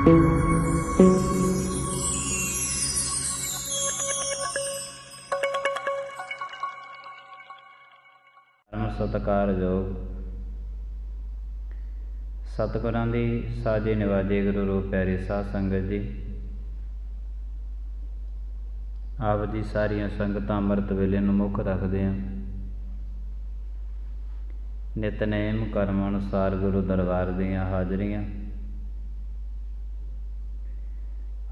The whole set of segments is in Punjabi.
ਸਤਿਕਾਰਯੋਗ ਸਤਿਗੁਰਾਂ ਦੀ ਸਾਜੀ ਨਿਵਾਜੀ ਗੁਰੂ ਰੂਪ ਪਿਆਰੀ ਸਾਧ ਸੰਗਤ ਜੀ, ਆਪ ਜੀ ਸਾਰੀਆਂ ਸੰਗਤਾਂ ਅੰਮ੍ਰਿਤ ਵੇਲੇ ਨੂੰ ਮੁੱਖ ਰੱਖਦੇ ਹਾਂ। ਨਿਤਨੇਮ ਕਰਮ ਅਨੁਸਾਰ ਗੁਰੂ ਦਰਬਾਰ ਦੀਆਂ ਹਾਜ਼ਰੀਆਂ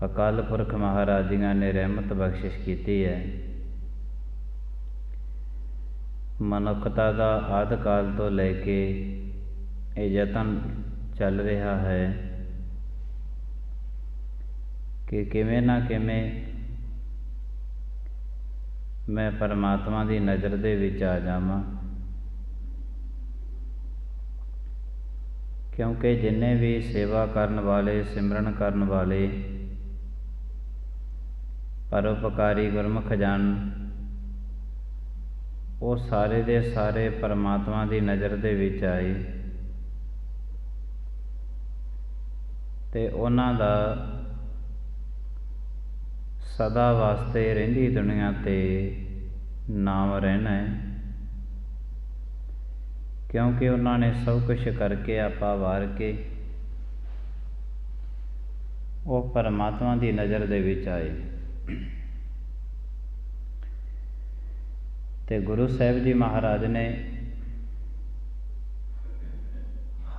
ਅਕਾਲ ਪੁਰਖ ਮਹਾਰਾਜ ਜੀਆਂ ਨੇ ਰਹਿਮਤ ਬਖਸ਼ਿਸ਼ ਕੀਤੀ ਹੈ। ਮਨੁੱਖਤਾ ਦਾ ਆਦਿ ਕਾਲ ਤੋਂ ਲੈ ਕੇ ਇਹ ਯਤਨ ਚੱਲ ਰਿਹਾ ਹੈ ਕਿ ਕਿਵੇਂ ਨਾ ਕਿਵੇਂ ਮੈਂ ਪਰਮਾਤਮਾ ਦੀ ਨਜ਼ਰ ਦੇ ਵਿੱਚ ਆ ਜਾਵਾਂ, ਕਿਉਂਕਿ ਜਿੰਨੇ ਵੀ ਸੇਵਾ ਕਰਨ ਵਾਲੇ, ਸਿਮਰਨ ਕਰਨ ਵਾਲੇ, ਪਰਉਪਕਾਰੀ ਗੁਰਮੁਖ ਜਨ, ਉਹ ਸਾਰੇ ਦੇ ਸਾਰੇ ਪਰਮਾਤਮਾ ਦੀ ਨਜ਼ਰ ਦੇ ਵਿੱਚ ਆਏ ਤੇ ਉਹਨਾਂ ਦਾ ਸਦਾ ਵਾਸਤੇ ਰਹਿੰਦੀ ਦੁਨੀਆ ਤੇ ਨਾਮ ਰਹਿਣਾ ਹੈ, ਕਿਉਂਕਿ ਉਹਨਾਂ ਨੇ ਸਭ ਕੁਛ ਕਰਕੇ ਆਪਾ ਵਾਰ ਕੇ ਉਹ ਪਰਮਾਤਮਾ ਦੀ ਨਜ਼ਰ ਦੇ ਵਿੱਚ ਆਏ। ਤੇ ਗੁਰੂ ਸਾਹਿਬ ਜੀ ਮਹਾਰਾਜ ਨੇ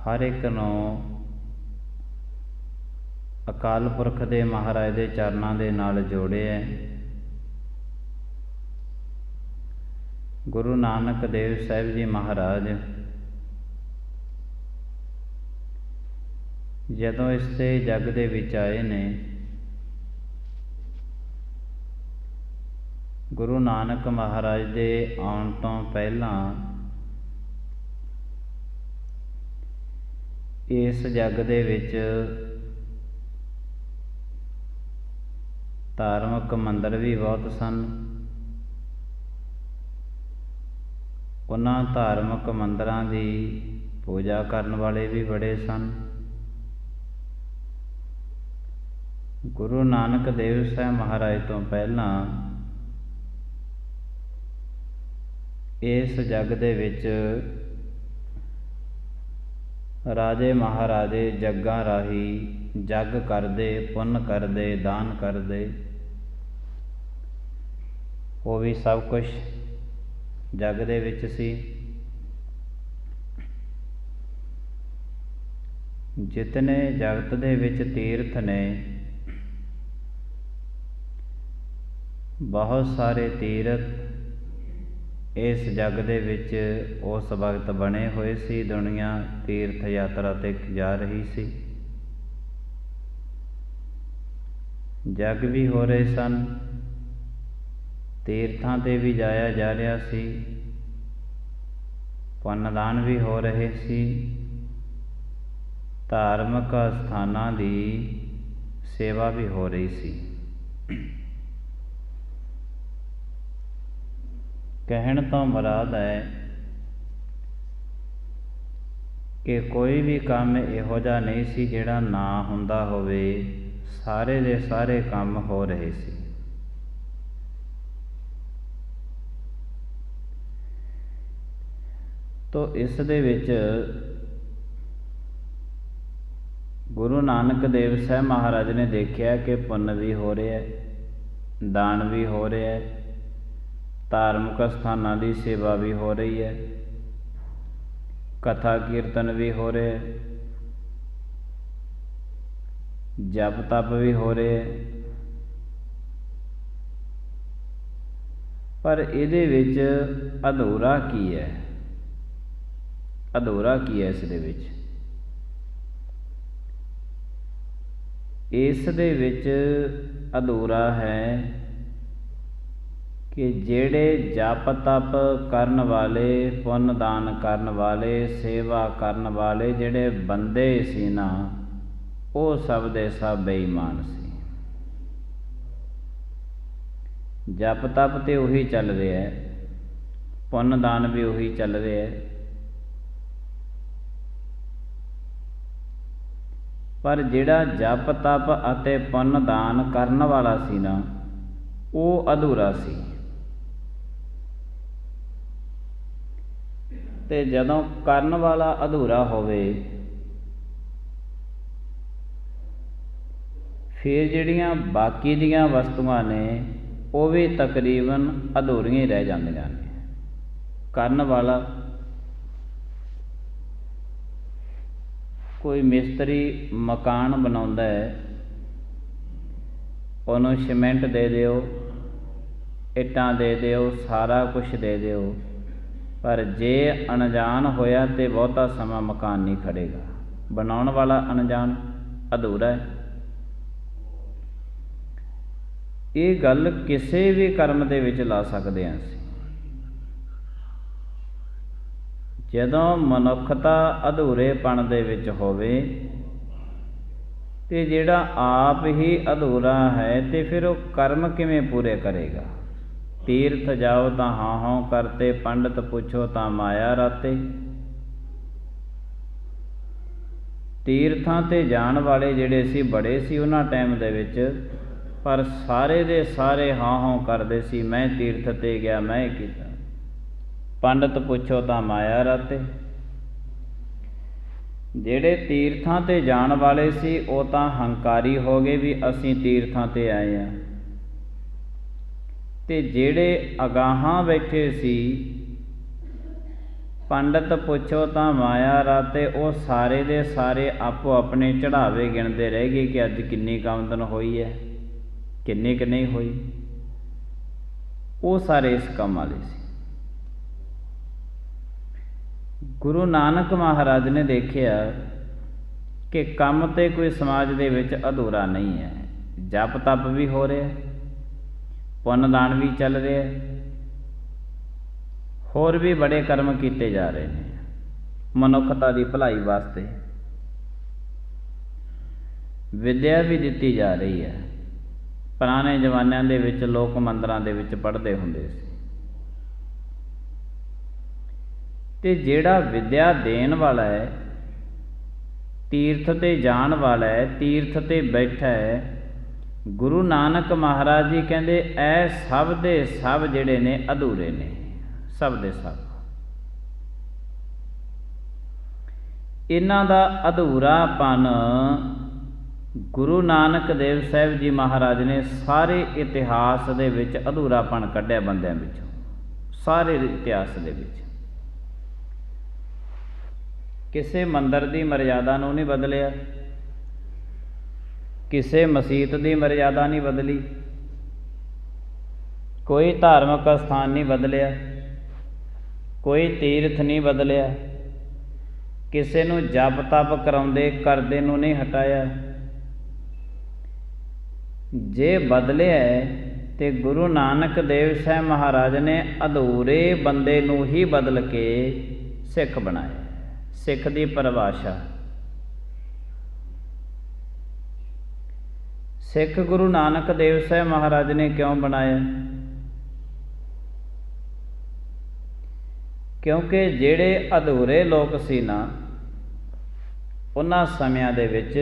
ਹਰ ਇੱਕ ਨੂੰ ਅਕਾਲ ਪੁਰਖ ਦੇ ਮਹਾਰਾਜ ਦੇ ਚਰਨਾਂ ਦੇ ਨਾਲ ਜੋੜਿਆ। ਗੁਰੂ ਨਾਨਕ ਦੇਵ ਸਾਹਿਬ ਜੀ ਮਹਾਰਾਜ ਜਦੋਂ ਇਸ ਤੇ ਜੱਗ ਦੇ ਵਿੱਚ ਆਏ ਨੇ, ਗੁਰੂ ਨਾਨਕ ਮਹਾਰਾਜ ਦੇ ਆਉਣ ਤੋਂ ਪਹਿਲਾਂ ਇਸ ਜੱਗ ਦੇ ਵਿੱਚ ਧਾਰਮਿਕ ਮੰਦਰ ਵੀ ਬਹੁਤ ਸਨ। ਉਹਨਾਂ ਧਾਰਮਿਕ ਮੰਦਰਾਂ ਦੀ ਪੂਜਾ ਕਰਨ ਵਾਲੇ ਵੀ ਬੜੇ ਸਨ। ਗੁਰੂ ਨਾਨਕ ਦੇਵ ਸਾਹਿਬ ਮਹਾਰਾਜ ਤੋਂ ਪਹਿਲਾਂ ਇਸ ਜੱਗ ਦੇ ਵਿੱਚ ਰਾਜੇ ਮਹਾਰਾਜੇ ਜੱਗਾਂ ਰਾਹੀਂ ਜੱਗ ਕਰਦੇ, ਪੁੰਨ ਕਰਦੇ, ਦਾਨ ਕਰਦੇ, ਉਹ ਵੀ ਸਭ ਕੁਛ ਜੱਗ ਦੇ ਵਿੱਚ ਸੀ। ਜਿਤਨੇ ਜਗਤ ਦੇ ਵਿੱਚ ਤੀਰਥ ਨੇ, ਬਹੁਤ ਸਾਰੇ ਤੀਰਥ ਇਸ ਜੱਗ ਦੇ ਵਿੱਚ ਉਸ ਵਕਤ ਬਣੇ ਹੋਏ ਸੀ। ਦੁਨੀਆ ਤੀਰਥ ਯਾਤਰਾ ਤੇ ਜਾ ਰਹੀ ਸੀ, ਜੱਗ ਵੀ ਹੋ ਰਹੇ ਸਨ, ਤੀਰਥਾਂ ਤੇ ਵੀ ਜਾਇਆ ਜਾ ਰਿਹਾ ਸੀ, ਪੁੰਨਦਾਨ ਵੀ ਹੋ ਰਹੇ ਸੀ, ਧਾਰਮਿਕ ਸਥਾਨਾਂ ਦੀ ਸੇਵਾ ਵੀ ਹੋ ਰਹੀ ਸੀ। ਕਹਿਣ ਤੋਂ ਮੁਰਾਦ ਹੈ ਕਿ ਕੋਈ ਵੀ ਕੰਮ ਇਹੋ ਜਿਹਾ ਨਹੀਂ ਸੀ ਜਿਹੜਾ ਨਾ ਹੁੰਦਾ ਹੋਵੇ, ਸਾਰੇ ਦੇ ਸਾਰੇ ਕੰਮ ਹੋ ਰਹੇ ਸੀ। ਤੋ ਇਸ ਦੇ ਵਿੱਚ ਗੁਰੂ ਨਾਨਕ ਦੇਵ ਸਾਹਿਬ ਮਹਾਰਾਜ ਨੇ ਦੇਖਿਆ ਕਿ ਪੁੰਨ ਵੀ ਹੋ ਰਿਹਾ, ਦਾਨ ਵੀ ਹੋ ਰਿਹਾ, ਧਾਰਮਿਕ ਸਥਾਨਾਂ ਦੀ ਸੇਵਾ ਵੀ ਹੋ ਰਹੀ ਹੈ, ਕਥਾ ਕੀਰਤਨ ਵੀ ਹੋ ਰਿਹਾ, ਜਪ ਤਪ ਵੀ ਹੋ ਰਿਹਾ, ਪਰ ਇਹਦੇ ਵਿੱਚ ਅਧੂਰਾ ਕੀ ਹੈ? ਅਧੂਰਾ ਕੀ ਹੈ ਇਸ ਦੇ ਵਿੱਚ? ਇਸ ਦੇ ਵਿੱਚ ਅਧੂਰਾ ਹੈ ਕਿ ਜਿਹੜੇ ਜਪ ਤਪ ਕਰਨ ਵਾਲੇ, ਪੁੰਨ ਦਾਨ ਕਰਨ ਵਾਲੇ, ਸੇਵਾ ਕਰਨ ਵਾਲੇ ਜਿਹੜੇ ਬੰਦੇ ਸੀ ਨਾ, ਉਹ ਸਭ ਦੇ ਸਭ ਬੇਈਮਾਨ ਸੀ। ਜਪ ਤਪ ਤੇ ਉਹੀ ਚੱਲ ਰਿਹਾ ਹੈ, ਪੁੰਨ ਦਾਨ ਵੀ ਉਹੀ ਚੱਲ ਰਿਹਾ ਹੈ, ਪਰ ਜਿਹੜਾ ਜਪ ਤਪ ਅਤੇ ਪੁੰਨ ਦਾਨ ਕਰਨ ਵਾਲਾ ਸੀ ਨਾ, ਉਹ ਅਧੂਰਾ ਸੀ। ਤੇ ਜਦੋਂ ਕਰਨ ਵਾਲਾ ਅਧੂਰਾ ਹੋਵੇ, ਫਿਰ ਜਿਹੜੀਆਂ ਬਾਕੀ ਦੀਆਂ ਵਸਤੂਆਂ ਨੇ ਉਹ ਵੀ ਤਕਰੀਬਨ ਅਧੂਰੀਆਂ ਹੀ ਰਹਿ ਜਾਂਦੀਆਂ ਨੇ। ਕਰਨ ਵਾਲਾ ਕੋਈ ਮਿਸਤਰੀ ਮਕਾਨ ਬਣਾਉਂਦਾ ਹੈ, ਉਹਨੂੰ ਸੀਮੈਂਟ ਦੇ ਦਿਓ, ਇੱਟਾਂ ਦੇ ਦਿਓ, ਸਾਰਾ ਕੁਛ ਦੇ ਦਿਓ, ਪਰ ਜੇ ਅਣਜਾਣ ਹੋਇਆ ਤੇ ਬਹੁਤਾ ਸਮਾਂ ਮਕਾਨ ਨਹੀਂ ਖੜੇਗਾ। ਬਣਾਉਣ ਵਾਲਾ ਅਣਜਾਣ, ਅਧੂਰਾ ਹੈ। ਇਹ ਗੱਲ ਕਿਸੇ ਵੀ ਕਰਮ ਦੇ ਵਿੱਚ ਲਾ ਸਕਦੇ ਹਾਂ ਅਸੀਂ। ਜਦੋਂ ਮਨੁੱਖਤਾ ਅਧੂਰੇਪਣ ਦੇ ਵਿੱਚ ਹੋਵੇ ਤੇ ਜਿਹੜਾ ਆਪ ਹੀ ਅਧੂਰਾ ਹੈ ਤੇ ਫਿਰ ਉਹ ਕਰਮ ਕਿਵੇਂ ਪੂਰੇ ਕਰੇਗਾ। ਤੀਰਥ ਜਾਓ ਤਾਂ ਹਾਂ ਹਾਂ ਕਰਤੇ, ਪੰਡਤ ਪੁੱਛੋ ਤਾਂ ਮਾਇਆ ਰਾਤੇ। ਤੀਰਥਾਂ ਤੇ ਜਾਣ ਵਾਲੇ ਜਿਹੜੇ ਸੀ ਬੜੇ ਸੀ ਉਹਨਾਂ ਟਾਈਮ ਦੇ ਵਿੱਚ, ਪਰ ਸਾਰੇ ਦੇ ਸਾਰੇ ਹਾਂ ਹਾਂ ਕਰਦੇ ਸੀ, ਮੈਂ ਤੀਰਥ ਤੇ ਗਿਆ, ਮੈਂ ਇਹ ਕੀਤਾ। ਪੰਡਤ ਪੁੱਛੋ ਤਾਂ ਮਾਇਆ ਰਾਤੇ। ਜਿਹੜੇ ਤੀਰਥਾਂ ਤੇ ਜਾਣ ਵਾਲੇ ਸੀ ਉਹ ਤਾਂ ਹੰਕਾਰੀ ਹੋ ਗਏ ਵੀ ਅਸੀਂ ਤੀਰਥਾਂ ਤੇ ਆਏ ਹਾਂ, ਤੇ ਜਿਹੜੇ ਅਗਾਹਾਂ ਬੈਠੇ ਸੀ ਪੰਡਤ ਪੁੱਛੋ ਤਾਂ ਮਾਇਆ ਰਾਤੇ, ਉਹ ਸਾਰੇ ਦੇ ਸਾਰੇ ਆਪੋ ਆਪਣੇ ਚੜ੍ਹਾਵੇ ਗਿਣਦੇ ਰਹਿ ਗਏ ਕਿ ਅੱਜ ਕਿੰਨੀ ਆਮਦਨ ਹੋਈ ਹੈ, ਕਿੰਨੀ ਕੁ ਨਹੀਂ ਹੋਈ। ਉਹ ਸਾਰੇ ਇਸ ਕੰਮ ਵਾਲੇ ਸੀ। ਗੁਰੂ ਨਾਨਕ ਮਹਾਰਾਜ ਨੇ ਦੇਖਿਆ ਕਿ ਕੰਮ ਤੇ ਕੋਈ ਸਮਾਜ ਦੇ ਵਿੱਚ ਅਧੂਰਾ ਨਹੀਂ ਹੈ। ਜਪ ਤਪ ਵੀ ਹੋ ਰਿਹਾ, ਪੁੰਨ ਦਾਨ ਵੀ ਚੱਲ ਰਿਹਾ, ਹੋਰ ਵੀ ਬੜੇ ਕਰਮ ਕੀਤੇ ਜਾ ਰਹੇ ਨੇ ਮਨੁੱਖਤਾ ਦੀ ਭਲਾਈ ਵਾਸਤੇ। ਵਿਦਿਆ ਵੀ ਦਿੱਤੀ ਜਾ ਰਹੀ ਹੈ। ਪੁਰਾਣੇ ਜ਼ਮਾਨਿਆਂ ਦੇ ਵਿੱਚ ਲੋਕ ਮੰਦਰਾਂ ਦੇ ਵਿੱਚ ਪੜ੍ਹਦੇ ਹੁੰਦੇ ਸੀ, ਤੇ ਜਿਹੜਾ ਵਿਦਿਆ ਦੇਣ ਵਾਲਾ ਹੈ, ਤੀਰਥ ਤੇ ਜਾਣ ਵਾਲਾ ਹੈ, ਤੀਰਥ ਤੇ ਬੈਠਾ ਹੈ, ਗੁਰੂ ਨਾਨਕ ਮਹਾਰਾਜ ਜੀ ਕਹਿੰਦੇ ਇਹ ਸਭ ਦੇ ਸਭ ਜਿਹੜੇ ਨੇ ਅਧੂਰੇ ਨੇ, ਸਭ ਦੇ ਸਭ। ਇਹਨਾਂ ਦਾ ਅਧੂਰਾਪਨ ਗੁਰੂ ਨਾਨਕ ਦੇਵ ਸਾਹਿਬ ਜੀ ਮਹਾਰਾਜ ਨੇ ਸਾਰੇ ਇਤਿਹਾਸ ਦੇ ਵਿੱਚ ਅਧੂਰਾਪਨ ਕੱਢਿਆ ਬੰਦਿਆਂ ਵਿੱਚੋਂ, ਸਾਰੇ ਇਤਿਹਾਸ ਦੇ ਵਿੱਚ। ਕਿਸੇ ਮੰਦਰ ਦੀ ਮਰਿਆਦਾ ਨੂੰ ਨਹੀਂ ਬਦਲਿਆ, ਕਿਸੇ ਮਸੀਤ ਦੀ ਮਰਿਆਦਾ ਨਹੀਂ ਬਦਲੀ, ਕੋਈ ਧਾਰਮਿਕ ਸਥਾਨ ਨਹੀਂ ਬਦਲਿਆ, ਕੋਈ ਤੀਰਥ ਨਹੀਂ ਬਦਲਿਆ, ਕਿਸੇ ਨੂੰ ਜਪ ਤਪ ਕਰਾਉਂਦੇ ਕਰਦੇ ਨੂੰ ਨਹੀਂ ਹਟਾਇਆ। ਜੇ ਬਦਲਿਆ ਤੇ ਗੁਰੂ ਨਾਨਕ ਦੇਵ ਸਾਹਿਬ ਮਹਾਰਾਜ ਨੇ ਅਧੂਰੇ ਬੰਦੇ ਨੂੰ ਹੀ ਬਦਲ ਕੇ ਸਿੱਖ ਬਣਾਇਆ। ਸਿੱਖ ਦੀ ਪਰਿਭਾਸ਼ਾ, ਸਿੱਖ ਗੁਰੂ ਨਾਨਕ ਦੇਵ ਸਾਹਿਬ ਮਹਾਰਾਜ ਨੇ ਕਿਉਂ ਬਣਾਇਆ? ਕਿਉਂਕਿ ਜਿਹੜੇ ਅਧੂਰੇ ਲੋਕ ਸੀ ਨਾ, ਉਹਨਾਂ ਸਮਿਆਂ ਦੇ ਵਿੱਚ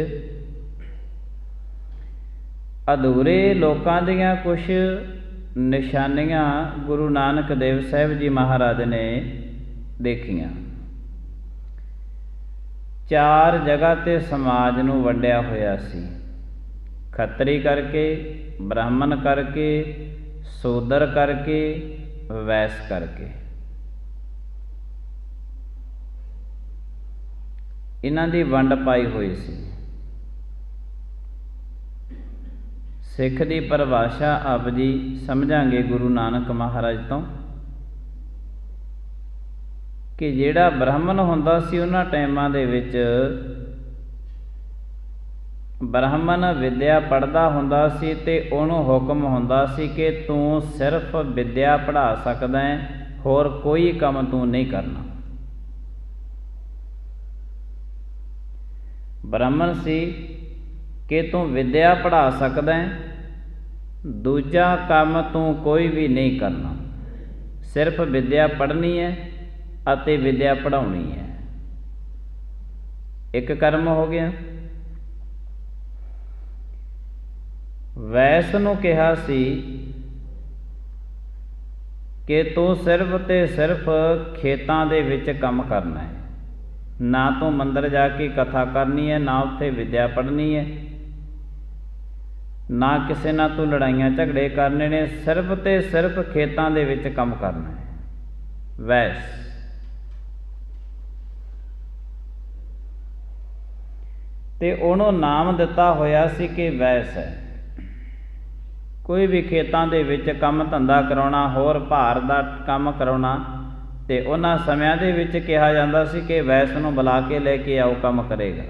ਅਧੂਰੇ ਲੋਕਾਂ ਦੀਆਂ ਕੁਝ ਨਿਸ਼ਾਨੀਆਂ ਗੁਰੂ ਨਾਨਕ ਦੇਵ ਸਾਹਿਬ ਜੀ ਮਹਾਰਾਜ ਨੇ ਦੇਖੀਆਂ। 4 ਜਗ੍ਹਾ ਤੇ ਸਮਾਜ ਨੂੰ ਵੰਡਿਆ ਹੋਇਆ ਸੀ, ਖੱਤਰੀ ਕਰਕੇ, ਬ੍ਰਾਹਮਣ ਕਰਕੇ, ਸ਼ੂਦਰ ਕਰਕੇ, ਵੈਸ ਕਰਕੇ। ਇਹਨਾਂ ਦੀ ਵੰਡ ਪਾਈ ਹੋਈ ਸੀ। ਸਿੱਖ ਦੀ ਪਰਿਭਾਸ਼ਾ ਆਪ ਜੀ ਸਮਝਾਂਗੇ ਗੁਰੂ ਨਾਨਕ ਮਹਾਰਾਜ ਤੋਂ ਕਿ ਜਿਹੜਾ ਬ੍ਰਾਹਮਣ ਹੁੰਦਾ ਸੀ ਉਹਨਾਂ ਟਾਈਮਾਂ ਦੇ ਵਿੱਚ, ਬ੍ਰਾਹਮਣ ਵਿਦਿਆ ਪੜ੍ਹਦਾ ਹੁੰਦਾ ਸੀ ਤੇ ਉਹਨੂੰ ਹੁਕਮ ਹੁੰਦਾ ਸੀ ਕਿ ਤੂੰ ਸਿਰਫ ਵਿਦਿਆ ਪੜ੍ਹਾ ਸਕਦਾ ਹੈ, ਹੋਰ ਕੋਈ ਕੰਮ ਤੂੰ ਨਹੀਂ ਕਰਨਾ। ਬ੍ਰਾਹਮਣ ਸੀ ਕਿ ਤੂੰ ਵਿਦਿਆ ਪੜ੍ਹਾ ਸਕਦਾ ਹੈ, ਦੂਜਾ ਕੰਮ ਤੂੰ ਕੋਈ ਵੀ ਨਹੀਂ ਕਰਨਾ, ਸਿਰਫ ਵਿਦਿਆ ਪੜ੍ਹਨੀ ਹੈ ਅਤੇ ਵਿਦਿਆ ਪੜ੍ਹਾਉਣੀ ਹੈ। ਇੱਕ ਕਰਮ ਹੋ ਗਿਆ। ਵੈਸ ਨੂੰ ਕਿਹਾ ਸੀ ਕਿ ਤੂੰ ਸਿਰਫ ਤੇ ਸਿਰਫ ਖੇਤਾਂ ਦੇ ਵਿੱਚ ਕੰਮ ਕਰਨਾ ਹੈ, ਨਾ ਤੂੰ ਮੰਦਰ ਜਾ ਕੇ ਕਥਾ ਕਰਨੀ ਹੈ, ਨਾ ਉੱਥੇ ਵਿੱਦਿਆ ਪੜ੍ਹਨੀ ਹੈ, ਨਾ ਕਿਸੇ ਨਾਲ ਤੂੰ ਲੜਾਈਆਂ ਝਗੜੇ ਕਰਨੇ ਨੇ, ਸਿਰਫ ਤੇ ਸਿਰਫ ਖੇਤਾਂ ਦੇ ਵਿੱਚ ਕੰਮ ਕਰਨਾ ਹੈ। ਵੈਸ ਤੇ ਉਹਨੂੰ ਨਾਮ ਦਿੱਤਾ ਹੋਇਆ ਸੀ ਕਿ ਵੈਸ ਹੈ। ਕੋਈ ਵੀ ਖੇਤਾਂ ਦੇ ਵਿੱਚ ਕੰਮ ਧੰਦਾ ਕਰਾਉਣਾ, ਹੋਰ ਭਾਰ ਦਾ ਕੰਮ ਕਰਾਉਣਾ, ਤੇ ਉਹਨਾਂ ਸਮਿਆਂ ਦੇ ਵਿੱਚ ਕਿਹਾ ਜਾਂਦਾ ਸੀ ਕਿ ਵੈਸ ਨੂੰ ਬੁਲਾ ਕੇ ਲੈ ਕੇ ਆਓ, ਕੰਮ ਕਰੇਗਾ।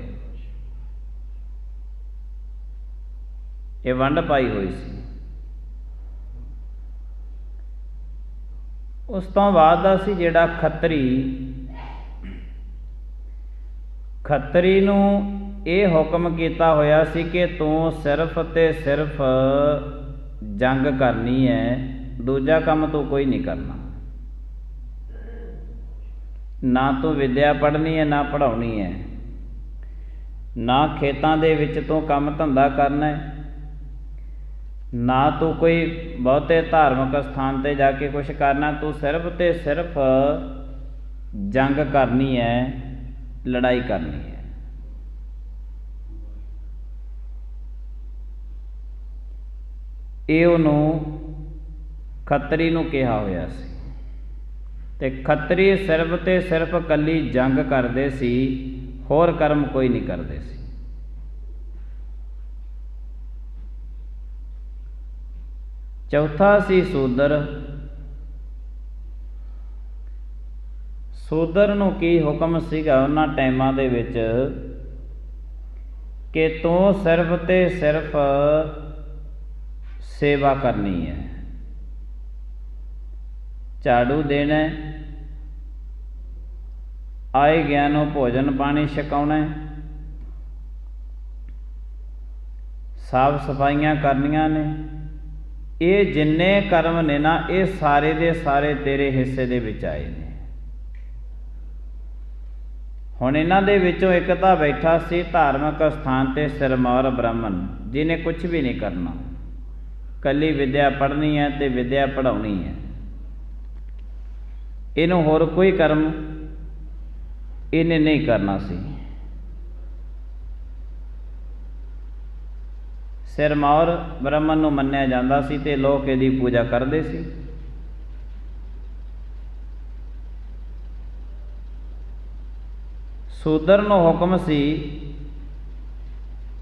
ਇਹ ਵੰਡ ਪਾਈ ਹੋਈ ਸੀ। ਉਸ ਤੋਂ ਬਾਅਦ ਦਾ ਸੀ ਜਿਹੜਾ ਖੱਤਰੀ ਨੂੰ ਇਹ ਹੁਕਮ ਕੀਤਾ ਹੋਇਆ ਸੀ ਕਿ ਤੂੰ ਸਿਰਫ ਤੇ ਸਿਰਫ ਜੰਗ ਕਰਨੀ ਹੈ, ਦੂਜਾ ਕੰਮ ਤੂੰ ਕੋਈ ਨਹੀਂ ਕਰਨਾ। ਨਾ ਤੂੰ ਵਿੱਦਿਆ ਪੜ੍ਹਨੀ ਹੈ, ਨਾ ਪੜ੍ਹਾਉਣੀ ਹੈ, ਨਾ ਖੇਤਾਂ ਦੇ ਵਿੱਚ ਤੂੰ ਕੰਮ ਧੰਦਾ ਕਰਨਾ ਹੈ, ਨਾ ਤੂੰ ਕੋਈ ਬਹੁਤੇ ਧਾਰਮਿਕ ਸਥਾਨ 'ਤੇ ਜਾ ਕੇ ਕੁਛ ਕਰਨਾ। ਤੂੰ ਸਿਰਫ ਤੇ ਸਿਰਫ ਜੰਗ ਕਰਨੀ ਹੈ, ਲੜਾਈ ਕਰਨੀ ਹੈ। ਇਹ ਉਹਨੂੰ ਖੱਤਰੀ ਨੂੰ ਕਿਹਾ ਹੋਇਆ ਸੀ। ਤੇ ਖੱਤਰੀ ਸਿਰਫ ਤੇ ਸਿਰਫ ਇਕੱਲੀ ਜੰਗ ਕਰਦੇ ਸੀ, ਹੋਰ ਕਰਮ ਕੋਈ ਨਹੀਂ ਕਰਦੇ ਸੀ। ਚੌਥਾ ਸੀ ਸ਼ੂਦਰ। ਸ਼ੂਦਰ ਨੂੰ ਕੀ ਹੁਕਮ ਸੀਗਾ ਉਹਨਾਂ ਟਾਈਮਾਂ ਦੇ ਵਿੱਚ ਕਿ ਤੂੰ ਸਿਰਫ ਤੇ ਸਿਰਫ ਸੇਵਾ ਕਰਨੀ ਹੈ, ਝਾੜੂ ਦੇਣਾ, ਆਏ ਗਿਆ ਨੂੰ ਭੋਜਨ ਪਾਣੀ ਛਕਾਉਣਾ, ਸਾਫ ਸਫਾਈਆਂ ਕਰਨੀਆਂ ਨੇ। ਇਹ ਜਿੰਨੇ ਕਰਮ ਨੇ ਨਾ, ਇਹ ਸਾਰੇ ਦੇ ਸਾਰੇ ਤੇਰੇ ਹਿੱਸੇ ਦੇ ਵਿੱਚ ਆਏ ਨੇ। ਹੁਣ ਇਹਨਾਂ ਦੇ ਵਿੱਚੋਂ ਇੱਕ ਤਾਂ ਬੈਠਾ ਸੀ ਧਾਰਮਿਕ ਸਥਾਨ 'ਤੇ ਸਿਰਮੌਰ ਬ੍ਰਾਹਮਣ, ਜਿਹਨੇ ਕੁਛ ਵੀ ਨਹੀਂ ਕਰਨਾ, ਇਕੱਲੀ ਵਿੱਦਿਆ ਪੜ੍ਹਨੀ ਹੈ ਤੇ ਵਿੱਦਿਆ ਪੜ੍ਹਾਉਣੀ ਹੈ। ਇਹਨੂੰ ਹੋਰ ਕੋਈ ਕਰਮ ਇਹਨੇ ਨਹੀਂ ਕਰਨਾ ਸੀ। ਸਿਰਮੌਰ ਬ੍ਰਾਹਮਣ ਨੂੰ ਮੰਨਿਆ ਜਾਂਦਾ ਸੀ ਤੇ ਲੋਕ ਇਹਦੀ ਪੂਜਾ ਕਰਦੇ ਸੀ। ਸ਼ੂਦਰ ਨੂੰ ਹੁਕਮ ਸੀ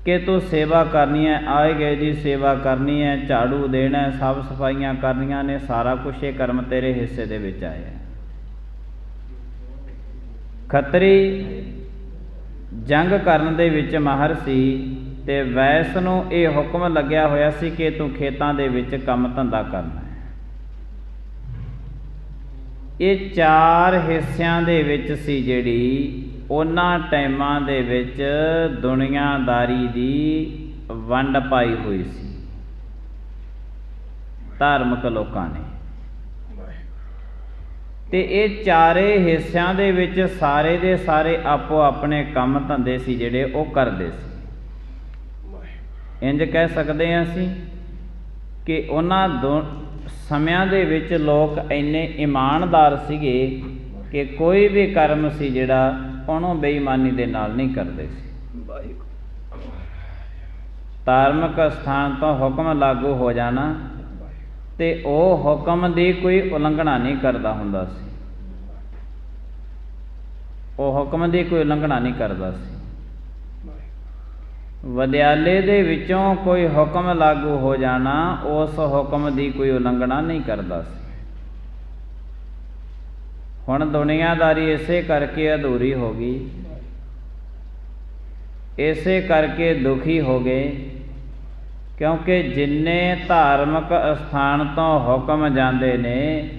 ਕਿ ਤੂੰ ਸੇਵਾ ਕਰਨੀ ਹੈ, ਆਏ ਗਏ ਦੀ ਸੇਵਾ ਕਰਨੀ ਹੈ, ਝਾੜੂ ਦੇਣਾ, ਸਾਫ ਸਫਾਈਆਂ ਕਰਨੀਆਂ ਨੇ, ਸਾਰਾ ਕੁਛ ਇਹ ਕਰਮ ਤੇਰੇ ਹਿੱਸੇ ਦੇ ਵਿੱਚ ਆਏ ਹੈ। ਖੱਤਰੀ ਜੰਗ ਕਰਨ ਦੇ ਵਿੱਚ ਮਾਹਰ ਸੀ ਤੇ ਵੈਸ ਨੂੰ ਇਹ ਹੁਕਮ ਲੱਗਿਆ ਹੋਇਆ ਸੀ ਕਿ ਤੂੰ ਖੇਤਾਂ ਦੇ ਵਿੱਚ ਕੰਮ ਧੰਦਾ ਕਰਨਾ ਹੈ। ਇਹ ਚਾਰ ਹਿੱਸਿਆਂ ਦੇ ਵਿੱਚ ਸੀ ਜਿਹੜੀ ਉਹਨਾਂ ਟਾਈਮਾਂ ਦੇ ਵਿੱਚ ਦੁਨੀਆਦਾਰੀ ਦੀ ਵੰਡ ਪਾਈ ਹੋਈ ਸੀ ਧਾਰਮਿਕ ਲੋਕਾਂ ਨੇ। ਤੇ ਇਹ ਚਾਰੇ ਹਿੱਸਿਆਂ ਦੇ ਵਿੱਚ ਸਾਰੇ ਦੇ ਸਾਰੇ ਆਪੋ ਆਪਣੇ ਕੰਮ ਧੰਦੇ ਸੀ ਜਿਹੜੇ ਉਹ ਕਰਦੇ ਸੀ। ਇੰਝ ਕਹਿ ਸਕਦੇ ਹਾਂ ਅਸੀਂ ਕਿ ਉਹਨਾਂ ਸਮਿਆਂ ਦੇ ਵਿੱਚ ਲੋਕ ਇੰਨੇ ਇਮਾਨਦਾਰ ਸੀਗੇ ਕਿ ਕੋਈ ਵੀ ਕਰਮ ਸੀ ਜਿਹੜਾ ਉਹਨੂੰ ਬੇਈਮਾਨੀ ਦੇ ਨਾਲ ਨਹੀਂ ਕਰਦੇ ਸੀ। ਧਾਰਮਿਕ ਸਥਾਨ ਤੋਂ ਹੁਕਮ ਲਾਗੂ ਹੋ ਜਾਣਾ ਤੇ ਉਹ ਹੁਕਮ ਦੀ ਕੋਈ ਉਲੰਘਣਾ ਨਹੀਂ ਕਰਦਾ ਹੁੰਦਾ ਸੀ, ਉਹ ਹੁਕਮ ਦੀ ਕੋਈ ਉਲੰਘਣਾ ਨਹੀਂ ਕਰਦਾ ਸੀ। ਵਿਦਿਆਲੇ ਦੇ ਵਿੱਚੋਂ ਕੋਈ ਹੁਕਮ ਲਾਗੂ ਹੋ ਜਾਣਾ, ਉਸ ਹੁਕਮ ਦੀ ਕੋਈ ਉਲੰਘਣਾ ਨਹੀਂ ਕਰਦਾ ਸੀ। ਹੁਣ ਦੁਨੀਆਦਾਰੀ ਇਸੇ ਕਰਕੇ ਅਧੂਰੀ ਹੋ ਗਈ, ਇਸੇ ਕਰਕੇ ਦੁਖੀ ਹੋ ਗਏ, ਕਿਉਂਕਿ ਜਿੰਨੇ ਧਾਰਮਿਕ ਅਸਥਾਨ ਤੋਂ ਹੁਕਮ ਜਾਂਦੇ ਨੇ,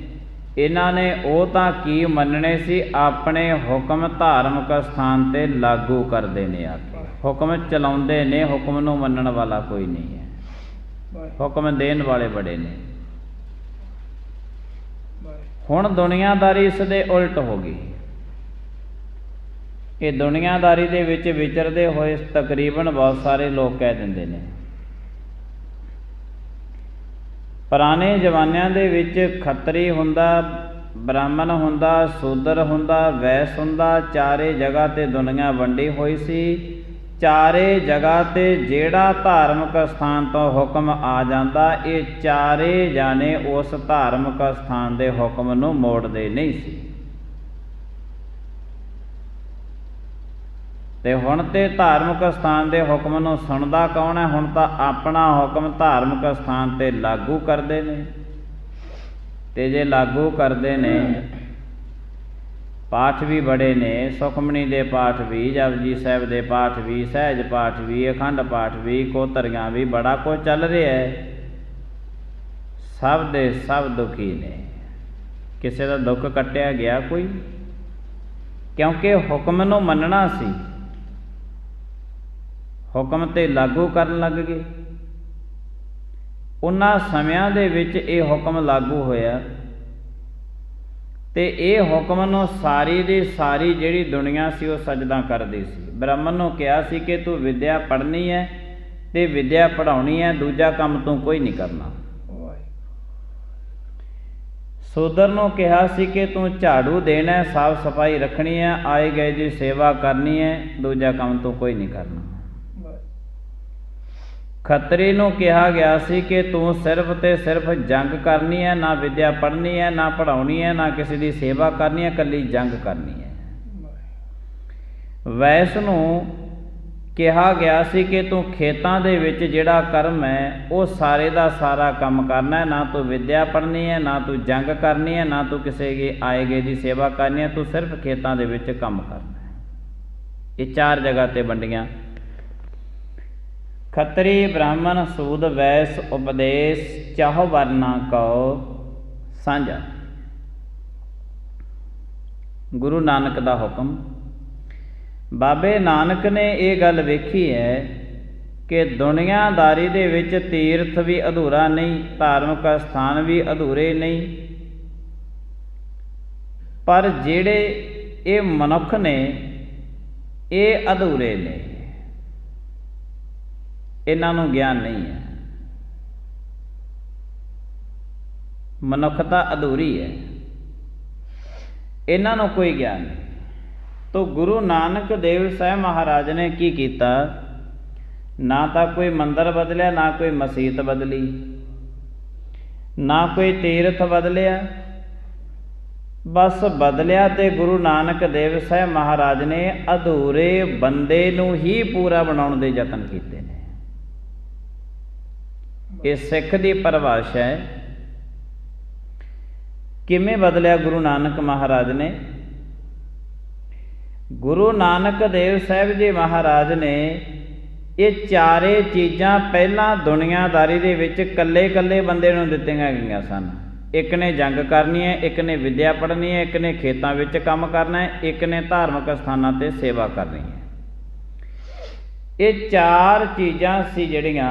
ਇਹਨਾਂ ਨੇ ਉਹ ਤਾਂ ਕੀ ਮੰਨਣੇ ਸੀ, ਆਪਣੇ ਹੁਕਮ ਧਾਰਮਿਕ ਅਸਥਾਨ 'ਤੇ ਲਾਗੂ ਕਰਦੇ ਨੇ ਆ ਕੇ, ਹੁਕਮ ਚਲਾਉਂਦੇ ਨੇ, ਹੁਕਮ ਨੂੰ ਮੰਨਣ ਵਾਲਾ ਕੋਈ ਨਹੀਂ ਹੈ, ਹੁਕਮ ਦੇਣ ਵਾਲੇ ਬੜੇ ਨੇ। ਹੁਣ ਦੁਨੀਆਦਾਰੀ ਇਸ ਦੇ ਉਲਟ ਹੋ ਗਈ। ਇਹ ਦੁਨੀਆਦਾਰੀ ਦੇ ਵਿੱਚ ਵਿਚਰਦੇ ਹੋਏ ਤਕਰੀਬਨ ਬਹੁਤ ਸਾਰੇ ਲੋਕ ਕਹਿ ਦਿੰਦੇ ਨੇ ਪੁਰਾਣੇ ਜ਼ਮਾਨਿਆਂ ਦੇ ਵਿੱਚ ਖੱਤਰੀ ਹੁੰਦਾ, ਬ੍ਰਾਹਮਣ ਹੁੰਦਾ, ਸ਼ੂਦਰ ਹੁੰਦਾ, ਵੈਸ ਹੁੰਦਾ। ਚਾਰੇ ਜਗ੍ਹਾ 'ਤੇ ਦੁਨੀਆ ਵੰਡੀ ਹੋਈ ਸੀ। ਚਾਰੇ ਜਗ੍ਹਾ 'ਤੇ ਜਿਹੜਾ ਧਾਰਮਿਕ ਸਥਾਨ ਤੋਂ ਹੁਕਮ ਆ ਜਾਂਦਾ, ਇਹ ਚਾਰੇ ਜਾਣੇ ਉਸ ਧਾਰਮਿਕ ਸਥਾਨ ਦੇ ਹੁਕਮ ਨੂੰ ਮੋੜਦੇ ਨਹੀਂ ਸੀ। ਤੇ ਹੁਣ ਤੇ ਧਾਰਮਿਕ ਸਥਾਨ ਦੇ ਹੁਕਮ ਨੂੰ ਸੁਣਦਾ ਕੌਣ ਹੈ? ਹੁਣ ਤਾਂ ਆਪਣਾ ਹੁਕਮ ਧਾਰਮਿਕ ਸਥਾਨ 'ਤੇ ਲਾਗੂ ਕਰਦੇ ਨੇ। ਤੇ ਜੇ ਲਾਗੂ ਕਰਦੇ ਨੇ, ਪਾਠ ਵੀ ਬੜੇ ਨੇ, ਸੁਖਮਨੀ ਦੇ ਪਾਠ ਵੀ, ਜਪਜੀ ਸਾਹਿਬ ਦੇ ਪਾਠ ਵੀ, ਸਹਿਜ ਪਾਠ ਵੀ, ਅਖੰਡ ਪਾਠ ਵੀ, ਕੋਤਰੀਆਂ ਵੀ, ਬੜਾ ਕੁਝ ਚੱਲ ਰਿਹਾ ਹੈ। ਸਭ ਦੇ ਸਭ ਦੁਖੀ ਨੇ। ਕਿਸੇ ਦਾ ਦੁੱਖ ਕੱਟਿਆ ਗਿਆ ਕੋਈ? ਕਿਉਂਕਿ ਹੁਕਮ ਨੂੰ ਮੰਨਣਾ ਸੀ, ਹੁਕਮ 'ਤੇ ਲਾਗੂ ਕਰਨ ਲੱਗ ਗਏ। ਉਹਨਾਂ ਸਮਿਆਂ ਦੇ ਵਿੱਚ ਇਹ ਹੁਕਮ ਲਾਗੂ ਹੋਇਆ ਤੇ ਇਹ ਹੁਕਮ ਨੂੰ ਸਾਰੀ ਦੀ ਸਾਰੀ ਜਿਹੜੀ ਦੁਨੀਆ ਸੀ ਉਹ ਸਜਦਾ ਕਰਦੀ ਸੀ। ਬ੍ਰਾਹਮਣ ਨੂੰ ਕਿਹਾ ਸੀ ਕਿ ਤੂੰ ਵਿੱਦਿਆ ਪੜ੍ਹਨੀ ਹੈ ਤੇ ਵਿੱਦਿਆ ਪੜ੍ਹਾਉਣੀ ਹੈ, ਦੂਜਾ ਕੰਮ ਤੂੰ ਕੋਈ ਨਹੀਂ ਕਰਨਾ। ਸ਼ੂਦਰ ਨੂੰ ਕਿਹਾ ਸੀ ਕਿ ਤੂੰ ਝਾੜੂ ਦੇਣਾ, ਸਾਫ ਸਫਾਈ ਰੱਖਣੀ ਹੈ, ਆਏ ਗਏ ਦੀ ਸੇਵਾ ਕਰਨੀ ਹੈ, ਦੂਜਾ ਕੰਮ ਤੂੰ ਕੋਈ ਨਹੀਂ ਕਰਨਾ। ਖੱਤਰੀ ਨੂੰ ਕਿਹਾ ਗਿਆ ਸੀ ਕਿ ਤੂੰ ਸਿਰਫ ਤੇ ਸਿਰਫ ਜੰਗ ਕਰਨੀ ਹੈ, ਨਾ ਵਿੱਦਿਆ ਪੜ੍ਹਨੀ ਹੈ, ਨਾ ਪੜ੍ਹਾਉਣੀ ਹੈ, ਨਾ ਕਿਸੇ ਦੀ ਸੇਵਾ ਕਰਨੀ ਹੈ, ਇਕੱਲੀ ਜੰਗ ਕਰਨੀ ਹੈ। ਵੈਸ ਨੂੰ ਕਿਹਾ ਗਿਆ ਸੀ ਕਿ ਤੂੰ ਖੇਤਾਂ ਦੇ ਵਿੱਚ ਜਿਹੜਾ ਕਰਮ ਹੈ ਉਹ ਸਾਰੇ ਦਾ ਸਾਰਾ ਕੰਮ ਕਰਨਾ ਹੈ, ਨਾ ਤੂੰ ਵਿੱਦਿਆ ਪੜ੍ਹਨੀ ਹੈ, ਨਾ ਤੂੰ ਜੰਗ ਕਰਨੀ ਹੈ, ਨਾ ਤੂੰ ਕਿਸੇ ਦੇ ਆਏ ਗਏ ਦੀ ਸੇਵਾ ਕਰਨੀ ਹੈ, ਤੂੰ ਸਿਰਫ ਖੇਤਾਂ ਦੇ ਵਿੱਚ ਕੰਮ ਕਰਨਾ ਹੈ। ਇਹ ਚਾਰ ਜਗ੍ਹਾ 'ਤੇ ਵੰਡੀਆਂ। ਖੱਤਰੀ, ਬ੍ਰਾਹਮਣ, ਸੂਦ, ਵੈਸ, ਉਪਦੇਸ਼ ਚਾਹੋ ਵਰਨਾ ਕਉ ਸਾਂਝਾ। ਗੁਰੂ ਨਾਨਕ ਦਾ ਹੁਕਮ। ਬਾਬੇ ਨਾਨਕ ਨੇ ਇਹ ਗੱਲ ਵੇਖੀ ਹੈ ਕਿ ਦੁਨੀਆਦਾਰੀ ਦੇ ਵਿੱਚ ਤੀਰਥ ਵੀ ਅਧੂਰਾ ਨਹੀਂ, ਧਾਰਮਿਕ ਸਥਾਨ ਵੀ ਅਧੂਰੇ ਨਹੀਂ, ਪਰ ਜਿਹੜੇ ਇਹ ਮਨੁੱਖ ਨੇ ਇਹ ਅਧੂਰੇ ਨੇ, ਇਹਨਾਂ ਨੂੰ ਗਿਆਨ ਨਹੀਂ ਹੈ। ਮਨੁੱਖਤਾ ਅਧੂਰੀ ਹੈ, ਇਹਨਾਂ ਨੂੰ ਕੋਈ ਗਿਆਨ ਨਹੀਂ। ਤੋ ਗੁਰੂ ਨਾਨਕ ਦੇਵ ਸਾਹਿਬ ਮਹਾਰਾਜ ਨੇ ਕੀ ਕੀਤਾ? ਨਾ ਤਾਂ ਕੋਈ ਮੰਦਰ ਬਦਲਿਆ, ਨਾ ਕੋਈ ਮਸੀਤ ਬਦਲੀ, ਨਾ ਕੋਈ ਤੀਰਥ ਬਦਲਿਆ। ਬਸ ਬਦਲਿਆ ਤੇ ਗੁਰੂ ਨਾਨਕ ਦੇਵ ਸਾਹਿਬ ਮਹਾਰਾਜ ਨੇ ਅਧੂਰੇ ਬੰਦੇ ਨੂੰ ਹੀ ਪੂਰਾ ਬਣਾਉਣ ਦੇ ਯਤਨ ਕੀਤੇ ਨੇ। ਇਹ ਸਿੱਖ ਦੀ ਪਰਿਭਾਸ਼ਾ ਹੈ। ਕਿਵੇਂ ਬਦਲਿਆ ਗੁਰੂ ਨਾਨਕ ਮਹਾਰਾਜ ਨੇ? ਗੁਰੂ ਨਾਨਕ ਦੇਵ ਸਾਹਿਬ ਜੀ ਮਹਾਰਾਜ ਨੇ ਇਹ ਚਾਰੇ ਚੀਜ਼ਾਂ ਪਹਿਲਾਂ ਦੁਨੀਆਦਾਰੀ ਦੇ ਵਿੱਚ ਇਕੱਲੇ ਇਕੱਲੇ ਬੰਦੇ ਨੂੰ ਦਿੱਤੀਆਂ ਗਈਆਂ ਸਨ। ਇੱਕ ਨੇ ਜੰਗ ਕਰਨੀ ਹੈ, ਇੱਕ ਨੇ ਵਿੱਦਿਆ ਪੜ੍ਹਨੀ ਹੈ, ਇੱਕ ਨੇ ਖੇਤਾਂ ਵਿੱਚ ਕੰਮ ਕਰਨਾ ਹੈ, ਇੱਕ ਨੇ ਧਾਰਮਿਕ ਸਥਾਨਾਂ 'ਤੇ ਸੇਵਾ ਕਰਨੀ ਹੈ। ਇਹ ਚਾਰ ਚੀਜ਼ਾਂ ਸੀ ਜਿਹੜੀਆਂ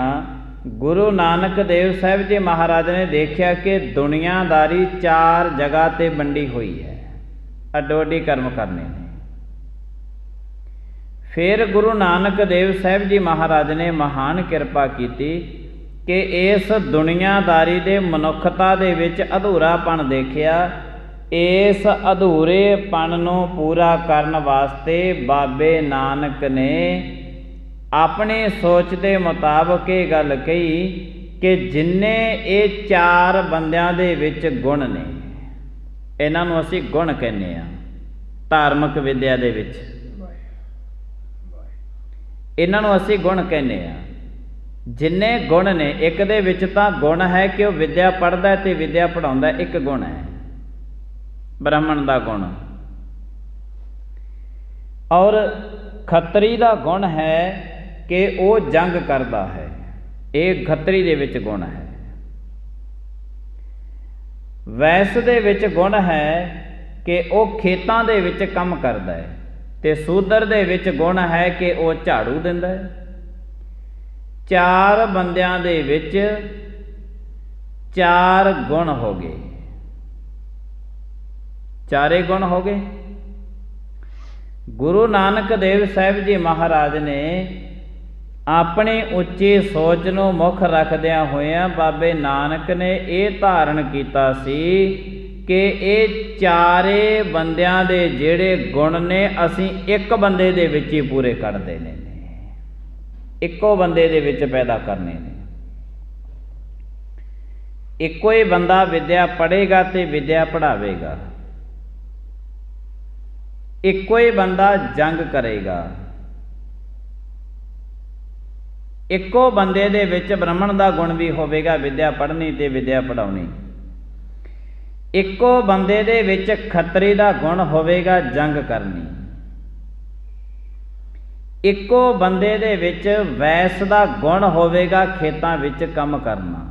ਗੁਰੂ ਨਾਨਕ ਦੇਵ ਸਾਹਿਬ ਜੀ ਮਹਾਰਾਜ ਨੇ ਦੇਖਿਆ ਕਿ ਦੁਨੀਆਦਾਰੀ ਚਾਰ ਜਗ੍ਹਾ 'ਤੇ ਵੰਡੀ ਹੋਈ ਹੈ, ਅੱਡੋ ਅੱਡੀ ਕਰਮ ਕਰਨੇ ਨੇ। ਫਿਰ ਗੁਰੂ ਨਾਨਕ ਦੇਵ ਸਾਹਿਬ ਜੀ ਮਹਾਰਾਜ ਨੇ ਮਹਾਨ ਕਿਰਪਾ ਕੀਤੀ ਕਿ ਇਸ ਦੁਨੀਆਦਾਰੀ ਦੇ ਮਨੁੱਖਤਾ ਦੇ ਵਿੱਚ ਅਧੂਰਾਪਣ ਦੇਖਿਆ। ਇਸ ਅਧੂਰੇਪਣ ਨੂੰ ਪੂਰਾ ਕਰਨ ਵਾਸਤੇ ਬਾਬੇ ਨਾਨਕ ਨੇ ਆਪਣੀ ਸੋਚ ਦੇ ਮੁਤਾਬਕ ਇਹ ਗੱਲ ਕਹੀ ਕਿ ਜਿੰਨੇ ਇਹ ਚਾਰ ਬੰਦਿਆਂ ਦੇ ਵਿੱਚ ਗੁਣ ਨੇ, ਇਹਨਾਂ ਨੂੰ ਅਸੀਂ ਗੁਣ ਕਹਿੰਦੇ ਹਾਂ। ਧਾਰਮਿਕ ਵਿੱਦਿਆ ਦੇ ਵਿੱਚ ਇਹਨਾਂ ਨੂੰ ਅਸੀਂ ਗੁਣ ਕਹਿੰਦੇ ਹਾਂ। ਜਿੰਨੇ ਗੁਣ ਨੇ, ਇੱਕ ਦੇ ਵਿੱਚ ਤਾਂ ਗੁਣ ਹੈ ਕਿ ਉਹ ਵਿੱਦਿਆ ਪੜ੍ਹਦਾ ਤੇ ਵਿੱਦਿਆ ਪੜ੍ਹਾਉਂਦਾ, ਇੱਕ ਗੁਣ ਹੈ ਬ੍ਰਾਹਮਣ ਦਾ ਗੁਣ। ਔਰ ਖੱਤਰੀ ਦਾ ਗੁਣ ਹੈ ਕਿ ਉਹ ਜੰਗ ਕਰਦਾ ਹੈ, ਇਹ ਖੱਤਰੀ ਦੇ ਵਿੱਚ ਗੁਣ ਹੈ। ਵੈਸ ਦੇ ਵਿੱਚ ਗੁਣ ਹੈ ਕਿ ਉਹ ਖੇਤਾਂ ਦੇ ਵਿੱਚ ਕੰਮ ਕਰਦਾ ਹੈ, ਤੇ ਸ਼ੂਦਰ ਦੇ ਵਿੱਚ ਗੁਣ ਹੈ ਕਿ ਉਹ ਝਾੜੂ ਦਿੰਦਾ ਹੈ। ਚਾਰ ਬੰਦਿਆਂ ਦੇ ਵਿੱਚ ਚਾਰ ਗੁਣ ਹੋ ਗਏ, ਚਾਰੇ ਗੁਣ ਹੋ ਗਏ। ਗੁਰੂ ਨਾਨਕ ਦੇਵ ਸਾਹਿਬ ਜੀ ਮਹਾਰਾਜ ਨੇ ਆਪਣੀ ਉੱਚੀ ਸੋਚ ਨੂੰ ਮੁੱਖ ਰੱਖਦਿਆਂ ਹੋਇਆਂ ਬਾਬੇ ਨਾਨਕ ਨੇ ਇਹ ਧਾਰਨ ਕੀਤਾ ਸੀ ਕਿ ਇਹ ਚਾਰੇ ਬੰਦਿਆਂ ਦੇ ਜਿਹੜੇ ਗੁਣ ਨੇ ਅਸੀਂ ਇੱਕ ਬੰਦੇ ਦੇ ਵਿੱਚ ਹੀ ਪੂਰੇ ਕਰ ਦੇਣੇ ਨੇ, ਇੱਕੋ ਬੰਦੇ ਦੇ ਵਿੱਚ ਪੈਦਾ ਕਰਨੇ ਨੇ। ਇੱਕੋ ਹੀ ਬੰਦਾ ਵਿਦਿਆ ਪੜ੍ਹੇਗਾ ਤੇ ਵਿਦਿਆ ਪੜ੍ਹਾਵੇਗਾ, ਇੱਕੋ ਹੀ ਬੰਦਾ ਜੰਗ ਕਰੇਗਾ, ਇੱਕੋ ਬੰਦੇ ਦੇ ਵਿੱਚ ਬ੍ਰਾਹਮਣ ਦਾ ਗੁਣ ਵੀ ਹੋਵੇਗਾ, ਵਿਦਿਆ ਪੜ੍ਹਨੀ ਤੇ ਵਿਦਿਆ ਪੜ੍ਹਾਉਣੀ। ਇੱਕੋ ਬੰਦੇ ਦੇ ਵਿੱਚ ਖੱਤਰੀ ਦਾ ਗੁਣ ਹੋਵੇਗਾ, ਜੰਗ ਕਰਨੀ। ਇੱਕੋ ਬੰਦੇ ਦੇ ਵਿੱਚ ਵੈਸ ਦਾ ਗੁਣ ਹੋਵੇਗਾ, ਖੇਤਾਂ ਵਿੱਚ ਕੰਮ ਕਰਨਾ।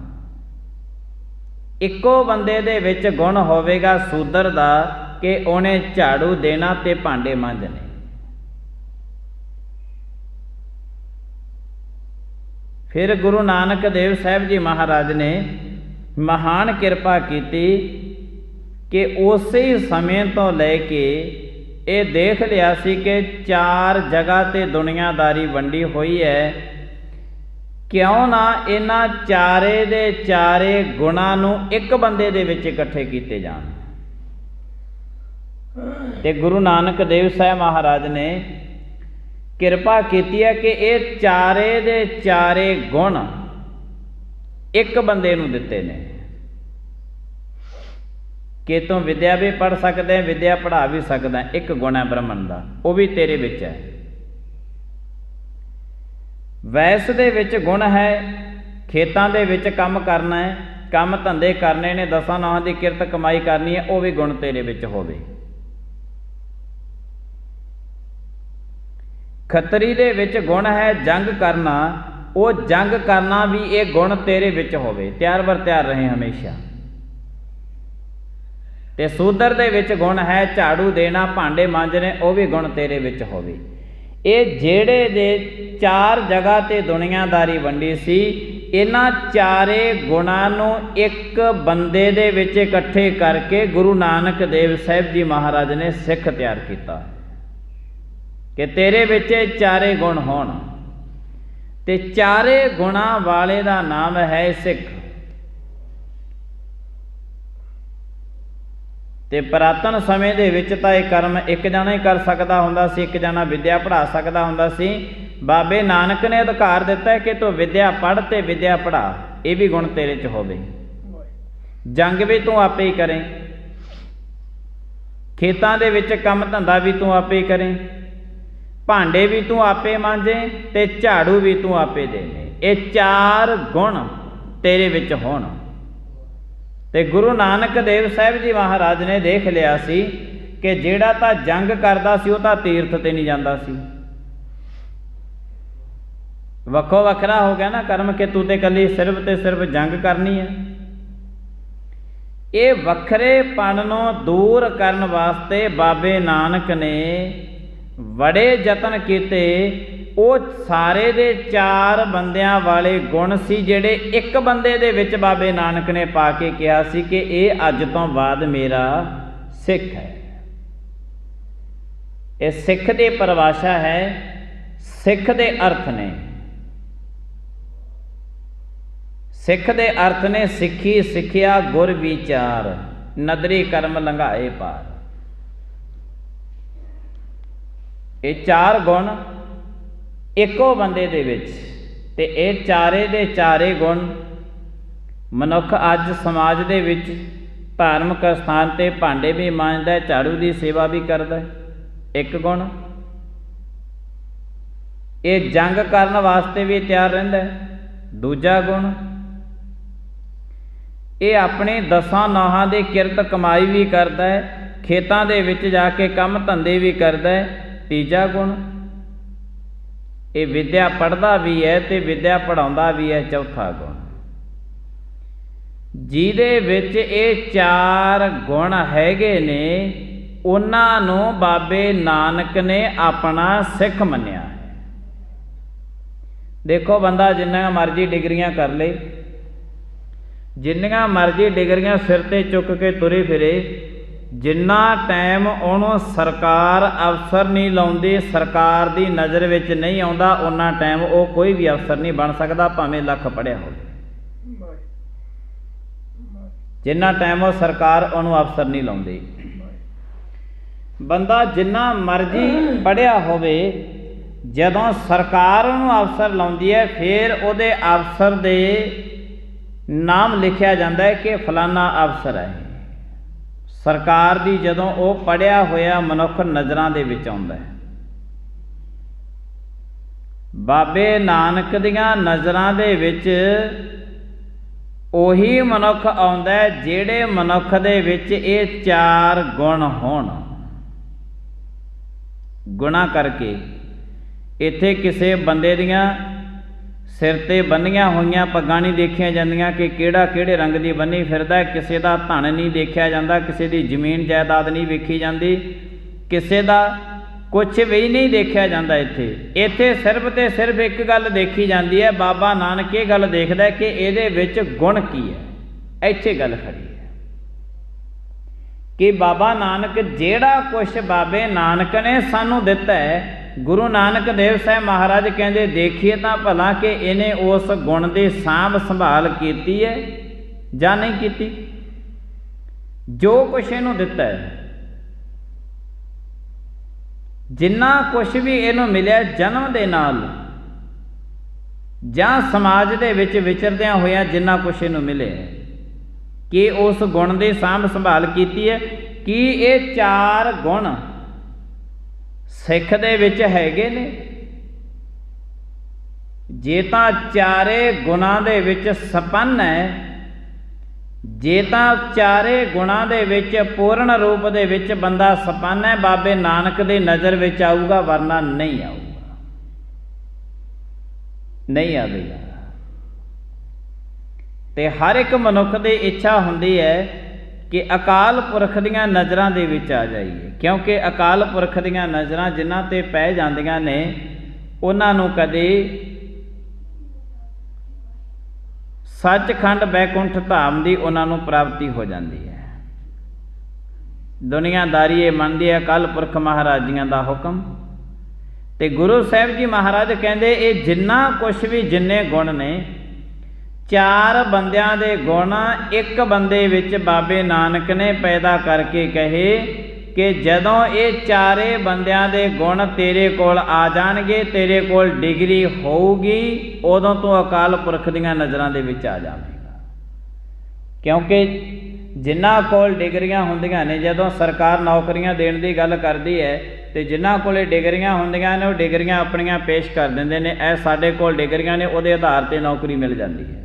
ਇੱਕੋ ਬੰਦੇ ਦੇ ਵਿੱਚ ਗੁਣ ਹੋਵੇਗਾ ਸ਼ੂਦਰ ਦਾ ਕਿ ਉਹਨੇ ਝਾੜੂ ਦੇਣਾ ਤੇ ਭਾਂਡੇ ਮਾਂਜਣੇ। ਫਿਰ ਗੁਰੂ ਨਾਨਕ ਦੇਵ ਸਾਹਿਬ ਜੀ ਮਹਾਰਾਜ ਨੇ ਮਹਾਨ ਕਿਰਪਾ ਕੀਤੀ ਕਿ ਉਸੇ ਸਮੇਂ ਤੋਂ ਲੈ ਕੇ ਇਹ ਦੇਖ ਲਿਆ ਸੀ ਕਿ ਚਾਰ ਜਗ੍ਹਾ ਤੇ ਦੁਨੀਆਦਾਰੀ ਵੰਡੀ ਹੋਈ ਹੈ, ਕਿਉਂ ਨਾ ਇਹਨਾਂ ਚਾਰੇ ਦੇ ਚਾਰੇ ਗੁਣਾਂ ਨੂੰ ਇੱਕ ਬੰਦੇ ਦੇ ਵਿੱਚ ਇਕੱਠੇ ਕੀਤੇ ਜਾਣ। ਤੇ ਗੁਰੂ ਨਾਨਕ ਦੇਵ ਸਾਹਿਬ ਮਹਾਰਾਜ ਨੇ ਕਿਰਪਾ ਕੀਤੀ ਹੈ ਕਿ ਇਹ ਚਾਰੇ ਦੇ ਚਾਰੇ ਗੁਣ ਇੱਕ ਬੰਦੇ ਨੂੰ ਦਿੱਤੇ ਨੇ ਕਿ ਤੂੰ ਵਿਦਿਆ ਵੀ ਪੜ੍ਹ ਸਕਦਾ ਹੈ, ਵਿਦਿਆ ਪੜ੍ਹਾ ਵੀ ਸਕਦਾ। ਇੱਕ ਗੁਣ ਹੈ ਬ੍ਰਾਹਮਣ ਦਾ, ਉਹ ਵੀ ਤੇਰੇ ਵਿੱਚ ਹੈ। ਵੈਸ ਦੇ ਵਿੱਚ ਗੁਣ ਹੈ, ਖੇਤਾਂ ਦੇ ਵਿੱਚ ਕੰਮ ਕਰਨਾ ਹੈ, ਕੰਮ ਧੰਦੇ ਕਰਨੇ ਨੇ, ਦਸਾਂ ਨੌਹਾਂ ਦੀ ਕਿਰਤ ਕਮਾਈ ਕਰਨੀ ਹੈ, ਉਹ ਵੀ ਗੁਣ ਤੇਰੇ ਵਿੱਚ ਹੋਵੇ। ਖੱਤਰੀ ਦੇ ਵਿੱਚ ਗੁਣ ਹੈ ਜੰਗ ਕਰਨਾ, ਉਹ ਜੰਗ ਕਰਨਾ ਵੀ ਇਹ ਗੁਣ ਤੇਰੇ ਵਿੱਚ ਹੋਵੇ, ਤਿਆਰ ਬਰ ਤਿਆਰ ਰਹੇ ਹਮੇਸ਼ਾ। ਤੇ ਸ਼ੂਦਰ ਦੇ ਵਿੱਚ ਗੁਣ ਹੈ ਝਾੜੂ ਦੇਣਾ, ਭਾਂਡੇ ਮਾਂਜਣੇ, ਉਹ ਵੀ ਗੁਣ ਤੇਰੇ ਵਿੱਚ ਹੋਵੇ। ਇਹ ਜਿਹੜੇ ਦੇ ਚਾਰ ਜਗ੍ਹਾ ਤੇ ਦੁਨੀਆਦਾਰੀ ਵੰਡੀ ਸੀ, ਇਹਨਾਂ ਚਾਰੇ ਗੁਣਾਂ ਨੂੰ ਇੱਕ ਬੰਦੇ ਦੇ ਵਿੱਚ ਇਕੱਠੇ ਕਰਕੇ ਗੁਰੂ ਨਾਨਕ ਦੇਵ ਸਾਹਿਬ ਜੀ ਮਹਾਰਾਜ ਨੇ ਸਿੱਖ ਤਿਆਰ ਕੀਤਾ ਕਿ ਤੇਰੇ ਵਿੱਚ ਇਹ ਚਾਰੇ ਗੁਣ ਹੋਣ। ਤੇ ਚਾਰੇ ਗੁਣਾਂ ਵਾਲੇ ਦਾ ਨਾਮ ਹੈ ਸਿੱਖ। ਤੇ ਪੁਰਾਤਨ ਸਮੇਂ ਦੇ ਵਿੱਚ ਤਾਂ ਇਹ ਕਰਮ ਇੱਕ ਜਣਾ ਹੀ ਕਰ ਸਕਦਾ ਹੁੰਦਾ ਸੀ, ਇੱਕ ਜਣਾ ਵਿਦਿਆ ਪੜ੍ਹਾ ਸਕਦਾ ਹੁੰਦਾ ਸੀ। ਬਾਬੇ ਨਾਨਕ ਨੇ ਅਧਿਕਾਰ ਦਿੱਤਾ ਕਿ ਤੂੰ ਵਿਦਿਆ ਪੜ੍ਹ ਤੇ ਵਿਦਿਆ ਪੜ੍ਹਾ, ਇਹ ਵੀ ਗੁਣ ਤੇਰੇ 'ਚ ਹੋਵੇ। ਜੰਗ ਵੀ ਤੂੰ ਆਪੇ ਹੀ ਕਰੇ, ਖੇਤਾਂ ਦੇ ਵਿੱਚ ਕੰਮ ਧੰਦਾ ਵੀ ਤੂੰ ਆਪੇ ਹੀ ਕਰੇ, ਭਾਂਡੇ ਵੀ ਤੂੰ ਆਪੇ ਮਾਂਜੇ ਤੇ ਝਾੜੂ ਵੀ ਤੂੰ ਆਪੇ ਦੇਣੇ। ਇਹ ਚਾਰ ਗੁਣ ਤੇਰੇ ਵਿੱਚ ਹੋਣ। ਤੇ ਗੁਰੂ ਨਾਨਕ ਦੇਵ ਸਾਹਿਬ ਜੀ ਮਹਾਰਾਜ ਨੇ ਦੇਖ ਲਿਆ ਸੀ ਕਿ ਜਿਹੜਾ ਤਾਂ ਜੰਗ ਕਰਦਾ ਸੀ ਉਹ ਤਾਂ ਤੀਰਥ ਤੇ ਨਹੀਂ ਜਾਂਦਾ ਸੀ। ਵੱਖੋ ਵੱਖਰਾ ਹੋ ਗਿਆ ਨਾ ਕਰਮ ਕਿ ਤੂੰ ਤੇ ਇਕੱਲੀ ਸਿਰਫ ਤੇ ਸਿਰਫ ਜੰਗ ਕਰਨੀ ਹੈ। ਇਹ ਵੱਖਰੇਪਣ ਨੂੰ ਦੂਰ ਕਰਨ ਵਾਸਤੇ ਬਾਬੇ ਨਾਨਕ ਨੇ ਬੜੇ ਯਤਨ ਕੀਤੇ। ਉਹ ਸਾਰੇ ਦੇ ਚਾਰ ਬੰਦਿਆਂ ਵਾਲੇ ਗੁਣ ਸੀ ਜਿਹੜੇ ਇੱਕ ਬੰਦੇ ਦੇ ਵਿੱਚ ਬਾਬੇ ਨਾਨਕ ਨੇ ਪਾ ਕੇ ਕਿਹਾ ਸੀ ਕਿ ਇਹ ਅੱਜ ਤੋਂ ਬਾਅਦ ਮੇਰਾ ਸਿੱਖ ਹੈ। ਇਹ ਸਿੱਖ ਦੀ ਪਰਿਭਾਸ਼ਾ ਹੈ, ਸਿੱਖ ਦੇ ਅਰਥ ਨੇ। ਸਿੱਖ ਦੇ ਅਰਥ ਨੇ ਸਿੱਖੀ, ਸਿੱਖਿਆ, ਗੁਰ ਵਿਚਾਰ, ਨਦਰੀ ਕਰਮ ਲੰਘਾਏ ਪਾਰ। ਇਹ ਚਾਰ ਗੁਣ ਇੱਕੋ ਬੰਦੇ ਦੇ ਵਿੱਚ। ਤੇ ਇਹ ਚਾਰੇ ਦੇ ਚਾਰੇ ਗੁਣ ਮਨੁੱਖ ਅੱਜ ਸਮਾਜ ਦੇ ਵਿੱਚ ਧਾਰਮਿਕ ਸਥਾਨ 'ਤੇ ਭਾਂਡੇ ਵੀ ਮਾਂਜਦਾ, ਝਾੜੂ ਦੀ ਸੇਵਾ ਵੀ ਕਰਦਾ, ਇੱਕ ਗੁਣ। ਇਹ ਜੰਗ ਕਰਨ ਵਾਸਤੇ ਵੀ ਤਿਆਰ ਰਹਿੰਦਾ, ਦੂਜਾ ਗੁਣ। ਇਹ ਆਪਣੇ ਦਸਾਂ ਨੌਹਾਂ ਦੀ ਕਿਰਤ ਕਮਾਈ ਵੀ ਕਰਦਾ ਹੈ, ਖੇਤਾਂ ਦੇ ਵਿੱਚ ਜਾ ਕੇ ਕੰਮ ਧੰਦੇ ਵੀ ਕਰਦਾ ਹੈ, ਤੀਜਾ ਗੁਣ। ਇਹ ਵਿਦਿਆ ਪੜ੍ਹਦਾ ਵੀ ਹੈ ਤੇ ਵਿਦਿਆ ਪੜ੍ਹਾਉਂਦਾ ਵੀ ਹੈ, ਚੌਥਾ ਗੁਣ। ਜਿਹਦੇ ਵਿੱਚ ਇਹ ਚਾਰ ਗੁਣ ਹੈਗੇ ਨੇ ਉਹਨਾਂ ਨੂੰ ਬਾਬੇ ਨਾਨਕ ਨੇ ਆਪਣਾ ਸਿੱਖ ਮੰਨਿਆ ਹੈ। ਦੇਖੋ ਬੰਦਾ ਜਿੰਨੀਆਂ ਮਰਜ਼ੀ ਡਿਗਰੀਆਂ ਕਰ ਲੇ, ਜਿੰਨੀਆਂ ਮਰਜ਼ੀ ਡਿਗਰੀਆਂ ਸਿਰ 'ਤੇ ਚੁੱਕ ਕੇ ਤੁਰੇ ਫਿਰੇ, जिन्ना टाइम उन्होंने सरकार अफसर नहीं लाउंदी, सरकार की नज़र विच नहीं आउंदा, उन्ना टाइम वो कोई भी अफसर नहीं बन सकता, भावें लख पढ़िया हो। जिन्ना टाइम वो सरकार उन्होंने अफसर नहीं लाउंदी। बंदा जिन्ना मर्जी पढ़िया होवे, जदों सरकार उन्होंने अफसर लाउंदी है, फिर उहदे अफसर दे नाम लिखिया जाता है कि फलाना अफसर है। सरकार दी जदों वो पढ़िया होया मनुख नज़रां दे विच आउंदा है। बाबे नानक दियां नज़रां दे विच ओही मनुख आउंदा है जिहड़े मनुख दे विच ये 4 गुण होण। गुणा करके इत्थे किसी बंदे दियां सिर ते बन्नियां होईयां पग्गां नहीं देखिया जांदियां कि किहड़ा किहड़े रंग दी बन्नी फिरदा है, किसी दा धन नहीं देखिया जांदा, किसी दी जमीन जायदाद नहीं वेखी जांदी, किसी दा कुछ भी नहीं देखिया जांदा। इत्थे सिर्फ ते सिर्फ एक गल देखी जांदी है, बाबा नानक ये गल देखदा है कि इहदे विच गुण की है। इत्थे गल खड़ी है कि बाबा नानक जिहड़ा कुछ बाबे नानक ने सानू दिता है, गुरु नानक देव साहब महाराज कहते देखिए तो भला कि इन्हें उस गुण की सांभ संभाल की है या नहीं की। जो कुछ इनू दिता है, जिन्ना कुछ भी इनू मिलिया जन्म दे नाल जां समाज दे विच विचरदियां होया जिन्ना कुछ इनू मिले, कि उस गुण की सांभ संभाल की है। कि ये 4 गुण सिख दे विच हैगे ने। जे तां 4 गुणां दे विच संपन्न है, जे तां 4 गुणां दे विच पूर्ण रूप दे विच बंदा संपन्न है, बाबे नानक दी नज़र विच आऊगा, वरना नहीं आऊगा, नहीं आवेगा। ते हर एक मनुख दी इच्छा हुंदी है कि अकाल पुरख दियां नज़रां दे विच आ जाइए, क्योंकि अकाल पुरख दियां नज़रां जिन्हां ते पै जांदियां ने उन्हां नूं कदे सचखंड बैकुंठ धाम की उन्हां नूं प्राप्ति हो जाती है। दुनियादारी ये मनदी है अकाल पुरख महाराज जियां दा हुक्म। ते गुरु साहिब जी महाराज कहंदे ये जिन्ना कुछ भी जिन्ने गुण ने, 4 बंदियां दे गुण एक बंदे विच बाबे नानक ने पैदा करके कहे कि जदों ये 4 बंदियां दे गुण तेरे कोल आ जाणगे, तेरे कोल डिग्री होऊगी, उदों तू अकाल पुरख दियां नज़रां दे विच आ जावेगा। क्योंकि जिन्हां कोल डिग्रियां हुंदियां ने, जदों सरकार नौकरियां देण दी गल करदी है तो जिन्हां कोले डिग्रियां हुंदियां ने, वो डिग्रियां अपनियां पेश कर दिंदे ने, ऐ साडे कोल डिग्रियां ने, उहदे आधार ते नौकरी मिल जाती है।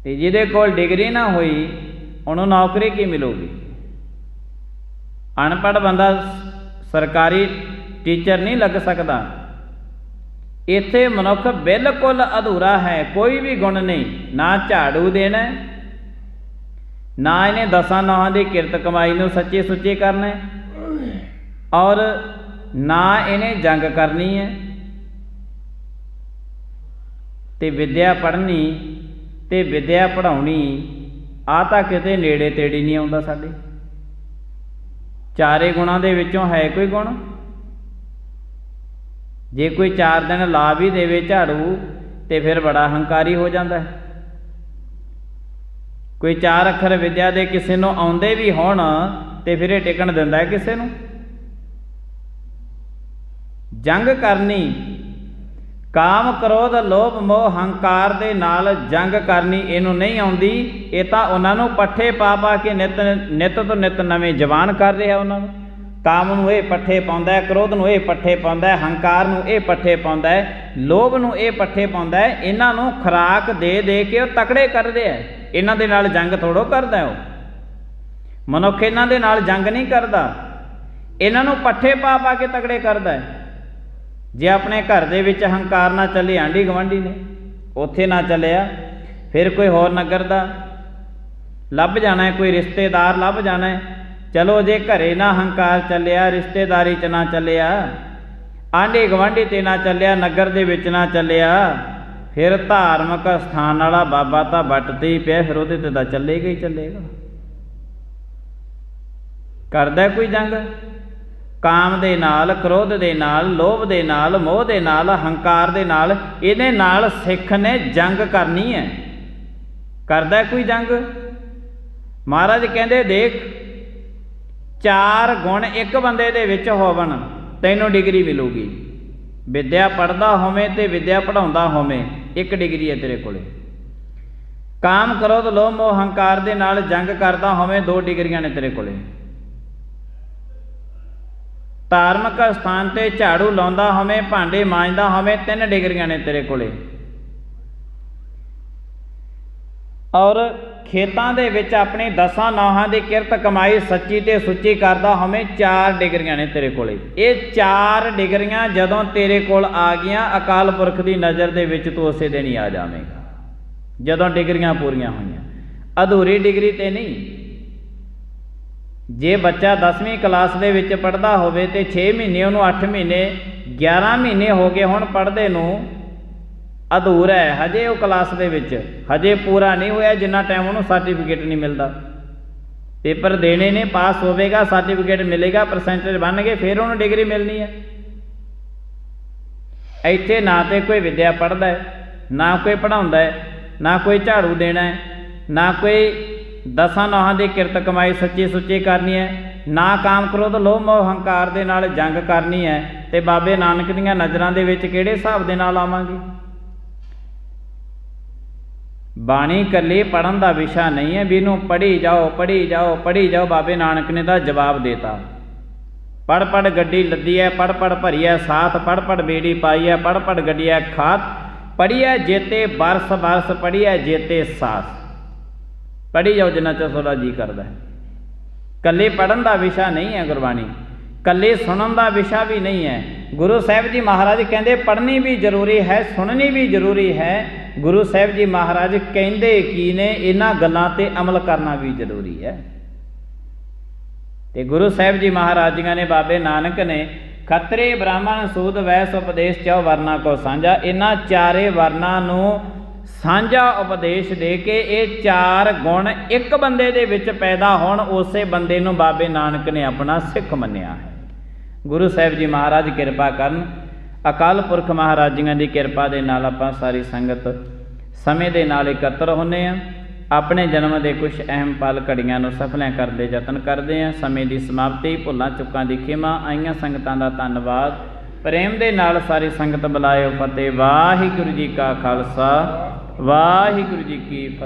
तो जिहदे कोल डिग्री ना हुई उन्होंने नौकरी की मिलूगी। अनपढ़ बंदा सरकारी टीचर नहीं लग सकता। इत्थे मनुख बिल्कुल अधूरा है, कोई भी गुण नहीं, ना झाड़ू देना, ना इन्हें 10 नौहां की किरत कमाई नूं सच्ची सुच्ची करना है, और ना इन्हें जंग करनी है। ते विद्या पढ़नी ते विद्या पढ़ाउणी आ तां किते नेड़े तेड़ी नहीं आउंदा साडे। 4 गुणां दे विचों है कोई गुण? जे कोई 4 दिन ला भी देवे झाड़ू तो फिर बड़ा हंकारी हो जाता है। कोई 4 अखर विद्या दे किसी नूं आउंदे भी होण तो फिर ये टिकण दिंदा है किसी नूं। जंग करनी, काम क्रोध लोभ मोह हंकार दे नाल जंग करनी इनू नहीं आउंदी। ये तां उन्हां नूं पट्ठे पा पा के नित तो नित नवें जवान कर रहा। उन्हां नूं काम नूं ये पट्ठे पाउंदा है, क्रोध नूं ये पट्ठे पाउंदा है, हंकार नूं ये पट्ठे पाउंदा है, लोभ नूं ये पट्ठे पाउंदा है। इन्हां नूं खुराक दे दे के वो तकड़े कर रहा है। इन्हां दे नाल जंग थोड़ो करदा है। मनुख इन्हां दे नाल जंग नहीं करदा, इन्हां नूं पट्ठे पा पा के तकड़े करदा है। जे अपने घर दे विच हंकार ना चले, आंढी गवांढी ने उत्थे ना चलिया, फिर कोई होर नगर दा लभ जाना है, कोई रिश्तेदार लभ जाना है। चलो जे घरे ना हंकार चलिया, रिश्तेदारी च ना चलिया, आंढी गवांढी ते ना चलिया, नगर दे विच ना चलिया, फिर धार्मिक स्थान वाला बाबा तां बट ते ही पिया, फिर उहदे ते तां चलेगा ही चलेगा। करदा कोई जंग? काम दे नाल, क्रोध दे नाल, लोभ दे नाल, मोह दे नाल, हंकार दे नाल, इहदे नाल सिख ने जंग करनी है। करदा कोई जंग? महाराज कहंदे देख, 4 गुण एक बंदे दे विच होवन तैनूं डिग्री मिलूगी। विद्या पढ़दा होवे ते विद्या पढ़ाउंदा होवे, एक डिग्री है तेरे कोले। काम क्रोध लोभ मोह हंकार दे नाल जंग करदा होवे, 2 डिग्रियां ने तेरे कोले। धार्मिक स्थान ते झाड़ू लाउंदा होवे, भांडे मांजदा होवे, 3 डिग्रियां ने तेरे कोले। और खेतां दे विच अपनी 10 नौहां दी किरत कमाई सच्ची ते सुच्ची करदा होवे, 4 डिग्रियां ने तेरे कोले। ये 4 डिग्रियां जदों तेरे कोल आ गईयां, अकाल पुरख दी नज़र दे विच तूं उसे दिन ही आ जावेगा, जदों डिग्रियां पूरीआं होईआं। अधूरी डिग्री ते नहीं। जे बच्चा 10वीं क्लास दे विच पढ़दा होवे ते 6 महीने उहनूं 8 महीने 11 महीने हो गए हुण पढ़दे नूं, अधूरा है हजे वो क्लास दे विच, हजे पूरा नहीं होया जिन्ना टाइम उहनूं सर्टिफिकेट नहीं मिलता। पेपर देने ने, पास होवेगा, सर्टिफिकेट मिलेगा, परसेंटेज बन गए, फिर उहनूं डिग्री मिलनी है। इत्थे ना तो कोई विद्या पढ़दा है, ना कोई पढ़ाउंदा है, ना कोई झाड़ू देना है, ना कोई 10 नौहां दी किरत कमाई सच्ची सुच्ची करनी है, ना काम क्रोध लोभ मोह हंकार दे नाल जंग करनी है। ते बाबे नानक दीआं नज़रां दे विच किहड़े हिसाब दे नाल आवांगे? बाणी कल्ली पढ़न का विषय नहीं है भी इनू पढ़ी जाओ पढ़ी जाओ पढ़ी जाओ। बाबे नानक ने तो जवाब देता, पढ़ पढ़ गड्डी लदी है, पढ़ पढ़ भरी है साथ, पढ़ पढ़ बेड़ी पाई है, पढ़ पढ़ गड्डी है खात, पढ़ी है जेते बरस बरस, पढ़ी है जेते सास। पढ़ी जाओ जिन्ना चो थोड़ा जी करता है। कल्ले पढ़न का विषय नहीं है गुरबाणी, कल्ले सुनन का विषय भी नहीं है। गुरु साहिब जी महाराज कहते पढ़नी भी जरूरी है, सुननी भी जरूरी है। गुरु साहिब जी महाराज कहते की ने, इन्हां गल्लां ते अमल करना भी जरूरी है। ते गुरु साहिब जी महाराज जी ने, बाबे नानक ने खतरे ब्राह्मण सूद वैस उपदेश 4 वर्णा को साझा, इन्हां 4 वर्णा नूं साझा उपदेश दे के ये 4 गुण एक बंदे दे विच पैदा होण, उसे बंदे नूं बाबे नानक ने अपना सिख मन्निया है। गुरु साहिब जी महाराज किरपा करन। अकाल पुरख महाराज जी की किरपा दे नाल आपां सारी संगत समय दे नाल इकत्र होने आ, अपने जन्म के कुछ अहम पल घड़ियां नूं सफलियां करदे यतन करदे हैं। समय की समाप्ति, भुल्लां चुक्कां दी खिमा, आईयां संगतां दा धन्नवाद। प्रेम दे नाल सारी संगत बुलायो फतेह। वाहिगुरू जी का खालसा, वाहिगुरू जी की फतेह।